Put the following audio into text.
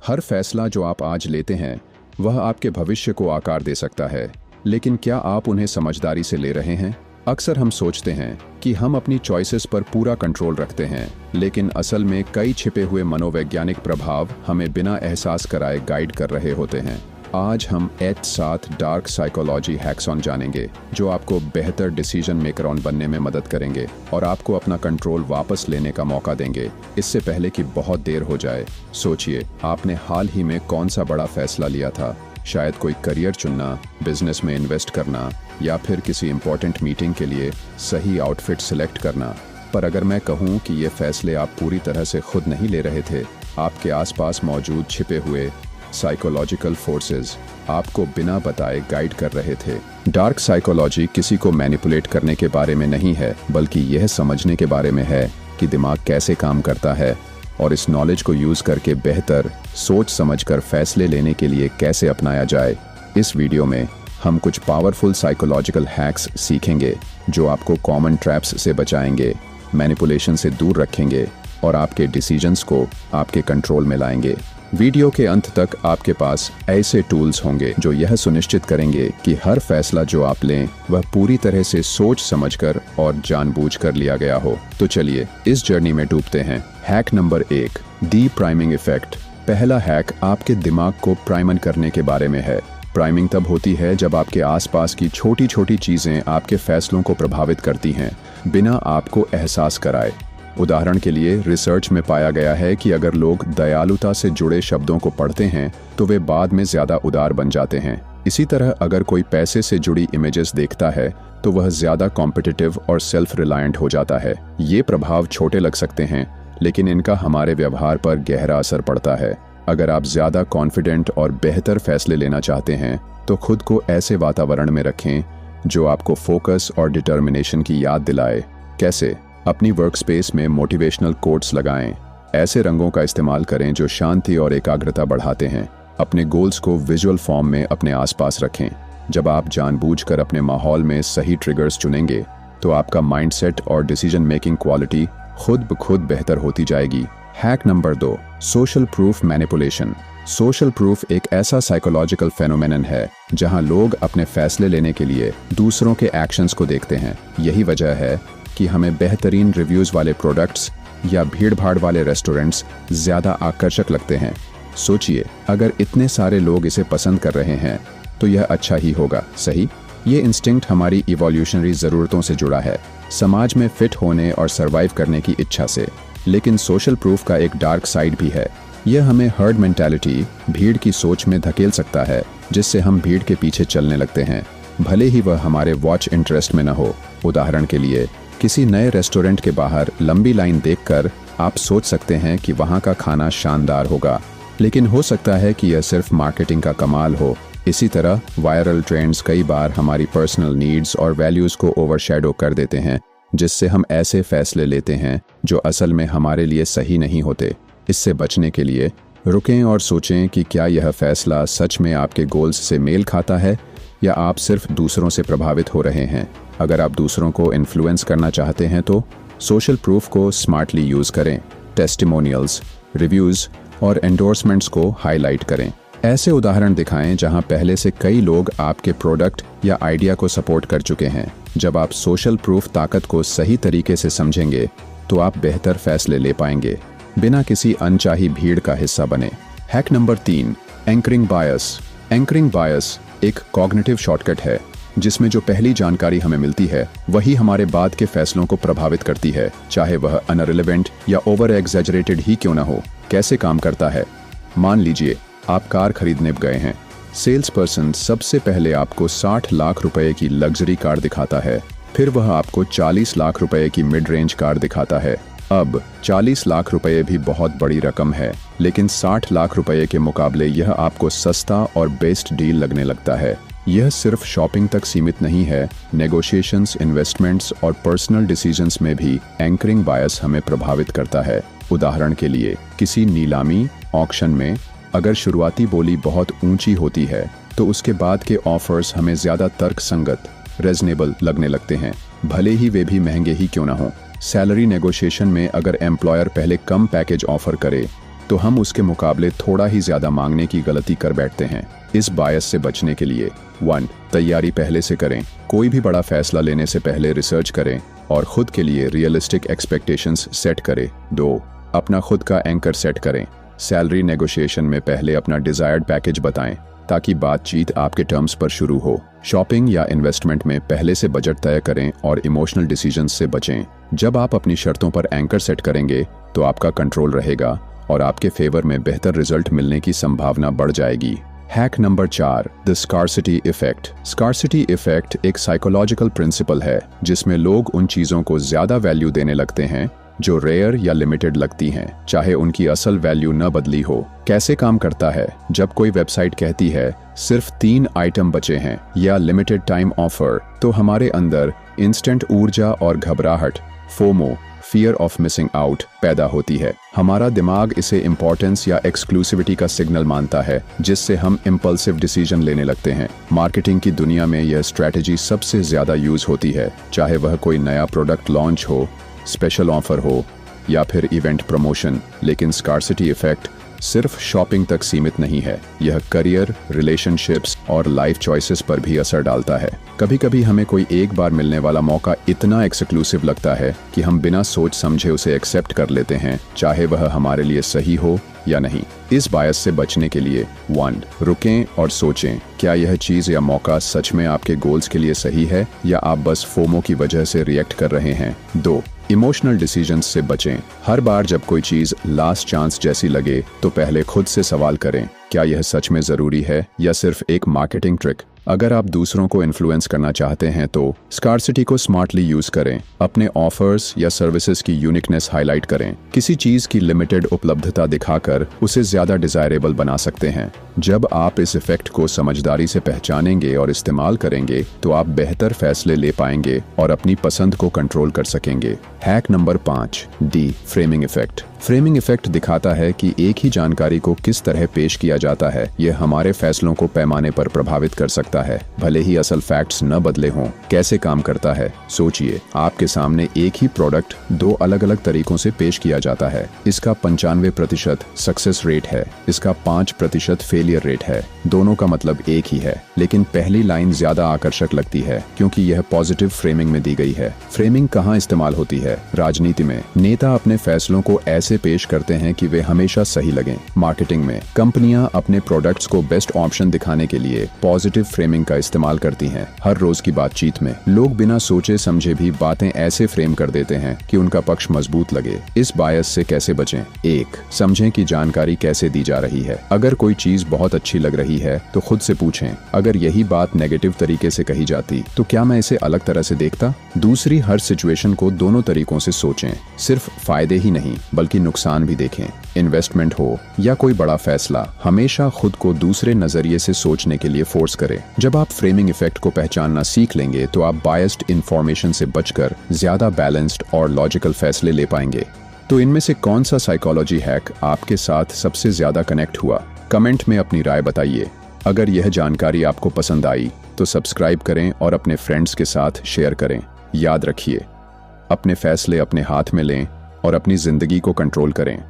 हर फैसला जो आप आज लेते हैं वह आपके भविष्य को आकार दे सकता है, लेकिन क्या आप उन्हें समझदारी से ले रहे हैं? अक्सर हम सोचते हैं कि हम अपनी चॉइसेस पर पूरा कंट्रोल रखते हैं, लेकिन असल में कई छिपे हुए मनोवैज्ञानिक प्रभाव हमें बिना एहसास कराए गाइड कर रहे होते हैं। आज हम एक साथ डार्क साइकोलॉजी हैक्स जानेंगे जो आपको बेहतर डिसीजन मेकर बनने में मदद करेंगे और आपको अपना कंट्रोल वापस लेने का मौका देंगे। इससे पहले कि बहुत देर हो जाए, सोचिए आपने हाल ही में कौन सा बड़ा फैसला लिया था। शायद कोई करियर चुनना, बिजनेस में इन्वेस्ट करना या फिर किसी इंपॉर्टेंट मीटिंग के लिए सही आउटफिट सिलेक्ट करना। पर अगर मैं कहूँ कि ये फैसले आप पूरी तरह से खुद नहीं ले रहे थे, आपके आसपास मौजूद छिपे हुए साइकोलॉजिकल फोर्सेस आपको बिना बताए गाइड कर रहे थे। डार्क साइकोलॉजी किसी को मैनिपुलेट करने के बारे में नहीं है, बल्कि यह समझने के बारे में है कि दिमाग कैसे काम करता है और इस नॉलेज को यूज करके बेहतर सोच समझकर फैसले लेने के लिए कैसे अपनाया जाए। इस वीडियो में हम कुछ पावरफुल साइकोलॉजिकल हैक्स सीखेंगे जो आपको कॉमन ट्रैप्स से बचाएंगे, मैनिपुलेशन से दूर रखेंगे और आपके डिसीजंस को आपके कंट्रोल में लाएंगे। वीडियो के अंत तक आपके पास ऐसे टूल्स होंगे जो यह सुनिश्चित करेंगे कि हर फैसला जो आप लें वह पूरी तरह से सोच समझकर और जानबूझकर लिया गया हो। तो चलिए इस जर्नी में डूबते हैं। Hack number 1, D priming effect. पहला हैक आपके दिमाग को प्राइमन करने के बारे में है। प्राइमिंग तब होती है जब आपके आसपास की छोटी छोटी चीजें आपके फैसलों को प्रभावित करती हैं बिना आपको एहसास कराए। उदाहरण के लिए रिसर्च में पाया गया है कि अगर लोग दयालुता से जुड़े शब्दों को पढ़ते हैं तो वे बाद में ज्यादा उदार बन जाते हैं। इसी तरह अगर कोई पैसे से जुड़ी इमेजेस देखता है तो वह ज्यादा कॉम्पिटिटिव और सेल्फ रिलायंट हो जाता है। ये प्रभाव छोटे लग सकते हैं, लेकिन इनका हमारे व्यवहार पर गहरा असर पड़ता है। अगर आप ज्यादा कॉन्फिडेंट और बेहतर फैसले लेना चाहते हैं तो खुद को ऐसे वातावरण में रखें जो आपको फोकस और डिटर्मिनेशन की याद दिलाए। कैसे? अपनी वर्कस्पेस में मोटिवेशनल कोट्स लगाएं। ऐसे रंगों का इस्तेमाल करें जो शांति और एकाग्रता बढ़ाते हैं। अपने गोल्स को विजुअल फॉर्म में अपने आसपास रखें। जब आप जानबूझकर अपने माहौल में सही ट्रिगर्स चुनेंगे तो आपका माइंडसेट और डिसीजन मेकिंग क्वालिटी खुद ब खुद बेहतर होती जाएगी। Hack number 2, social proof manipulation. Social proof एक ऐसा साइकोलॉजिकल फेनोमेनन है जहां लोग अपने फैसले लेने के लिए दूसरों के एक्शंस को देखते हैं। यही वजह है कि हमें बेहतरीन रिव्यूज वाले प्रोडक्ट्स या भीड़-भाड़ वाले रेस्टोरेंट्स ज्यादा आकर्षक लगते हैं। सोचिए, अगर इतने सारे लोग इसे पसंद कर रहे हैं तो यह अच्छा ही होगा, सही? ये इंस्टिंक्ट हमारी इवोल्यूशनरी जरूरतों से जुड़ा है, समाज में फिट होने और सरवाइव करने की इच्छा से। लेकिन सोशल प्रूफ का एक डार्क साइड भी है। यह हमें हर्ड मेंटालिटी, भीड़ की सोच में धकेल सकता है, जिससे हम भीड़ के पीछे चलने लगते हैं, भले ही वह हमारे वॉच इंटरेस्ट में न हो। उदाहरण के लिए, किसी नए रेस्टोरेंट के बाहर लंबी लाइन देखकर आप सोच सकते हैं कि वहां का खाना शानदार होगा, लेकिन हो सकता है कि यह सिर्फ मार्केटिंग का कमाल हो। इसी तरह वायरल ट्रेंड्स कई बार हमारी पर्सनल नीड्स और वैल्यूज को ओवरशैडो कर देते हैं, जिससे हम ऐसे फैसले लेते हैं जो असल में हमारे लिए सही नहीं होते। इससे बचने के लिए रुकें और सोचें कि क्या यह फैसला सच में आपके गोल्स से मेल खाता है या आप सिर्फ दूसरों से प्रभावित हो रहे हैं। अगर आप दूसरों को इन्फ्लुएंस करना चाहते हैं तो सोशल प्रूफ को स्मार्टली यूज करें। टेस्टिमोनियल्स, रिव्यूज और एंडोर्समेंट्स को हाईलाइट करें। ऐसे उदाहरण दिखाएं जहां पहले से कई लोग आपके प्रोडक्ट या आइडिया को सपोर्ट कर चुके हैं। जब आप सोशल प्रूफ ताकत को सही तरीके से समझेंगे तो आप बेहतर फैसले ले पाएंगे बिना किसी अनचाही भीड़ का हिस्सा बने। हैक नंबर 3, एंकरिंग बायस। एंकरिंग बायस एक कॉग्निटिव शॉर्टकट है जिसमें जो पहली जानकारी हमें मिलती है वही हमारे बाद के फैसलों को प्रभावित करती है, चाहे वह अनरिलेवेंट या ओवर एग्जैजरेटेड ही क्यों ना हो। कैसे काम करता है? मान लीजिए आप कार खरीदने गए हैं। सेल्स पर्सन सबसे पहले आपको 60 लाख रुपए की लग्जरी कार दिखाता है, फिर वह आपको 40 लाख रुपए की मिड रेंज कार दिखाता है। अब 40 लाख रुपए भी बहुत बड़ी रकम है, लेकिन 60 लाख रुपए के मुकाबले यह आपको सस्ता और बेस्ट डील लगने लगता है। यह सिर्फ शॉपिंग तक सीमित नहीं है, नेगोशिएशंस, इन्वेस्टमेंट्स और पर्सनल डिसीजंस में भी एंकरिंग बायस हमें प्रभावित करता है। उदाहरण के लिए, किसी नीलामी ऑक्शन में अगर शुरुआती बोली बहुत ऊंची होती है तो उसके बाद के ऑफर्स हमें ज्यादा तर्कसंगत, रेजनेबल लगने लगते हैं, भले ही वे भी महंगे ही क्यों ना हो। सैलरी नेगोशिएशन में अगर एम्प्लॉयर पहले कम पैकेज ऑफर करे तो हम उसके मुकाबले थोड़ा ही ज़्यादा मांगने की गलती कर बैठते हैं। इस बायस से बचने के लिए 1. तैयारी पहले से करें। कोई भी बड़ा फैसला लेने से पहले रिसर्च करें और खुद के लिए रियलिस्टिक एक्सपेक्टेशंस सेट करें। 2. अपना खुद का एंकर सेट करें। सैलरी नेगोशिएशन में पहले अपना डिजायर्ड पैकेज बताएं ताकि बातचीत आपके टर्म्स पर शुरू हो। शॉपिंग या इन्वेस्टमेंट में पहले से बजट तय करें और इमोशनल डिसीजंस से बचें। जब आप अपनी शर्तों पर एंकर सेट करेंगे तो आपका कंट्रोल रहेगा और आपके फेवर में बेहतर रिजल्ट मिलने की संभावना बढ़ जाएगी। Hack number 4, the scarcity effect. Scarcity effect एक साइकोलॉजिकल प्रिंसिपल है जिसमें लोग उन चीज़ों को ज़्यादा वैल्यू देने लगते हैं जो रेयर या लिमिटेड लगती हैं, चाहे उनकी असल वैल्यू न बदली हो। कैसे काम करता है? जब कोई वेबसाइट कहती है सिर्फ 3 आइटम बचे हैं या लिमिटेड टाइम ऑफर, तो हमारे अंदर इंस्टेंट ऊर्जा और घबराहट, FOMO, fear of missing out पैदा होती है। हमारा दिमाग इसे इंपॉर्टेंस या एक्सक्लूसिविटी का सिग्नल मानता है, जिससे हम इम्पल्सिव डिसीजन लेने लगते हैं। मार्केटिंग की दुनिया में यह स्ट्रैटेजी सबसे ज्यादा यूज होती है, चाहे वह कोई नया प्रोडक्ट लॉन्च हो, स्पेशल ऑफर हो या फिर इवेंट प्रमोशन। लेकिन स्कार्सिटी इफेक्ट सिर्फ शॉपिंग तक सीमित नहीं है, यह करियर, रिलेशनशिप्स और लाइफ चॉइसेस पर भी असर डालता है। कभी कभी हमें कोई एक बार मिलने वाला मौका इतना एक्सक्लूसिव लगता है कि हम बिना सोच समझे उसे एक्सेप्ट कर लेते हैं, चाहे वह हमारे लिए सही हो या नहीं। इस बायस से बचने के लिए 1. रुकें और सोचें, क्या यह चीज़ या मौका सच में आपके गोल्स के लिए सही है या आप बस फोमो की वजह से रिएक्ट कर रहे हैं। 2. इमोशनल डिसीजंस से बचें। हर बार जब कोई चीज़ लास्ट चांस जैसी लगे तो पहले खुद से सवाल करें, क्या यह सच में ज़रूरी है या सिर्फ एक मार्केटिंग ट्रिक। अगर आप दूसरों को इन्फ्लुएंस करना चाहते हैं तो स्कार्सिटी को स्मार्टली यूज करें। अपने ऑफर्स या सर्विसेज की यूनिकनेस हाईलाइट करें। किसी चीज की लिमिटेड उपलब्धता दिखाकर उसे ज्यादा डिजायरेबल बना सकते हैं। जब आप इस इफेक्ट को समझदारी से पहचानेंगे और इस्तेमाल करेंगे तो आप बेहतर फैसले ले पाएंगे और अपनी पसंद को कंट्रोल कर सकेंगे। Hack number 5, D framing effect. Framing effect दिखाता है कि एक ही जानकारी को किस तरह पेश किया जाता है, यह हमारे फैसलों को पैमाने पर प्रभावित कर सकता है, भले ही असल फैक्ट्स न बदले हों। कैसे काम करता है? सोचिए, आपके सामने एक ही प्रोडक्ट 2 अलग अलग तरीकों से पेश किया जाता है। इसका 95% सक्सेस रेट है, इसका 5% फेलियर रेट है। दोनों का मतलब एक ही है, लेकिन पहली लाइन ज्यादा आकर्षक लगती है क्योंकि यह पॉजिटिव फ्रेमिंग में दी गई है। फ्रेमिंग कहाँ इस्तेमाल होती है? राजनीति में नेता अपने फैसलों को ऐसे पेश करते हैं कि वे हमेशा सही लगें। मार्केटिंग में कंपनियां अपने प्रोडक्ट्स को बेस्ट ऑप्शन दिखाने के लिए पॉजिटिव फ्रेमिंग का इस्तेमाल करती हैं। हर रोज की बातचीत में लोग बिना सोचे समझे भी बातें ऐसे फ्रेम कर देते हैं कि उनका पक्ष मजबूत लगे। इस बायस से कैसे बचें? 1. समझें कि जानकारी कैसे दी जा रही है। अगर कोई चीज बहुत अच्छी लग रही है तो खुद से पूछें, अगर यही बात नेगेटिव तरीके से कही जाती तो क्या मैं इसे अलग तरह से देखता? दूसरी, हर सिचुएशन को दोनों तरीकों से सोचें, सिर्फ फायदे ही नहीं बल्कि नुकसान भी देखें। इन्वेस्टमेंट हो या कोई बड़ा फैसला, हमेशा खुद को दूसरे नजरिए से सोचने के लिए फोर्स करें। जब आप फ्रेमिंग इफेक्ट को पहचानना सीख लेंगे तो आप बायस्ड इंफॉर्मेशन से बचकर ज्यादा बैलेंस्ड और लॉजिकल फैसले ले पाएंगे। तो इनमें से कौन सा साइकोलॉजी हैक आपके साथ सबसे ज्यादा कनेक्ट हुआ? कमेंट में अपनी राय बताइए। अगर यह जानकारी आपको पसंद आई तो सब्सक्राइब करें और अपने फ्रेंड्स के साथ शेयर करें। याद रखिए, अपने फैसले अपने हाथ में लें और अपनी जिंदगी को कंट्रोल करें।